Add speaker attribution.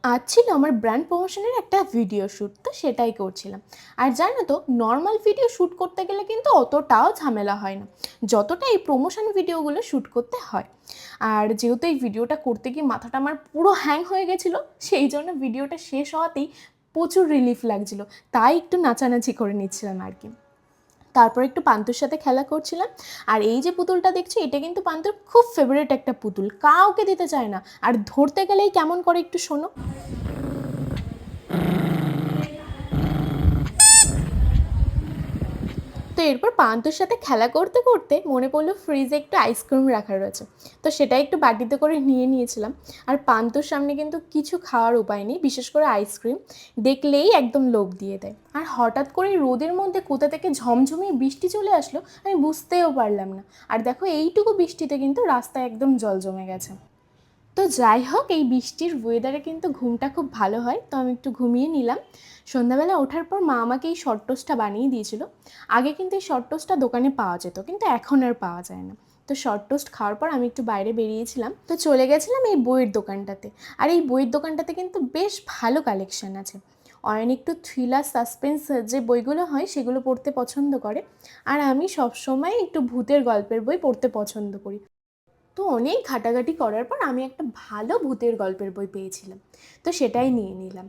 Speaker 1: আজ ছিল আমার ব্র্যান্ড প্রমোশনের একটা ভিডিও শ্যুট, তো সেটাই করছিলাম। আর জানো তো, নর্মাল ভিডিও শ্যুট করতে গেলে কিন্তু অতটাও ঝামেলা হয় না যতটা এই প্রমোশন ভিডিওগুলো শ্যুট করতে হয়। আর যেহেতু এই ভিডিওটা করতে গিয়ে মাথাটা আমার পুরো হ্যাং হয়ে গেছিলো, সেই জন্য ভিডিওটা শেষ হওয়াতেই প্রচুর রিলিফ লাগছিলো, তাই একটু নাচানাচি করে নিচ্ছিলাম আর কি। তারপর একটু পান্তুর সাথে খেলা করছিলাম। আর এই যে পুতুলটা দেখছি, এটা কিন্তু পান্তুর খুব ফেভারিট একটা পুতুল, কাউকে দিতে চায় না, আর ধরতে গেলেই কেমন করে একটু শোনো। তো এরপর পান্তুর সাথে খেলা করতে করতে মনে পড়লো ফ্রিজে একটু আইসক্রিম রাখা রয়েছে, তো সেটা একটু বাটিতে করে নিয়ে নিয়েছিলাম। আর পান্তুর সামনে কিন্তু কিছু খাওয়ার উপায় নেই, বিশেষ করে আইসক্রিম দেখলেই একদম লোভ দিয়ে দেয়। আর হঠাৎ করে রোদের মধ্যে কোথা থেকে ঝমঝমিয়ে বৃষ্টি চলে আসলো, আমি বুঝতেও পারলাম না। আর দেখো, এইটুকু বৃষ্টিতে কিন্তু রাস্তায় একদম জল জমে গেছে। তো যাই হোক, এই বৃষ্টির ওয়েদারে কিন্তু ঘুমটা খুব ভালো হয়, তো আমি একটু ঘুমিয়ে নিলাম। সন্ধ্যাবেলা ওঠার পর মা আমাকে এই শর্ট টোস্টটা বানিয়ে দিয়েছিল। আগে কিন্তু এই শর্ট টোস্টটা দোকানে পাওয়া যেত, কিন্তু এখন আর পাওয়া যায় না। তো শর্ট টোস্ট খাওয়ার পর আমি একটু বাইরে বেরিয়েছিলাম, তো চলে গেছিলাম এই বইয়ের দোকানটাতে। আর এই বইয়ের দোকানটাতে কিন্তু বেশ ভালো কালেকশন আছে। অয়ন একটু থ্রিলার সাসপেন্স যে বইগুলো হয় সেগুলো পড়তে পছন্দ করে, আর আমি সবসময় একটু ভূতের গল্পের বই পড়তে পছন্দ করি। তো অনেক ঘাটাঘাটি করার পর আমি একটা ভালো ভূতের গল্পের বই পেয়েছিলাম, তো সেটাই নিয়ে নিলাম।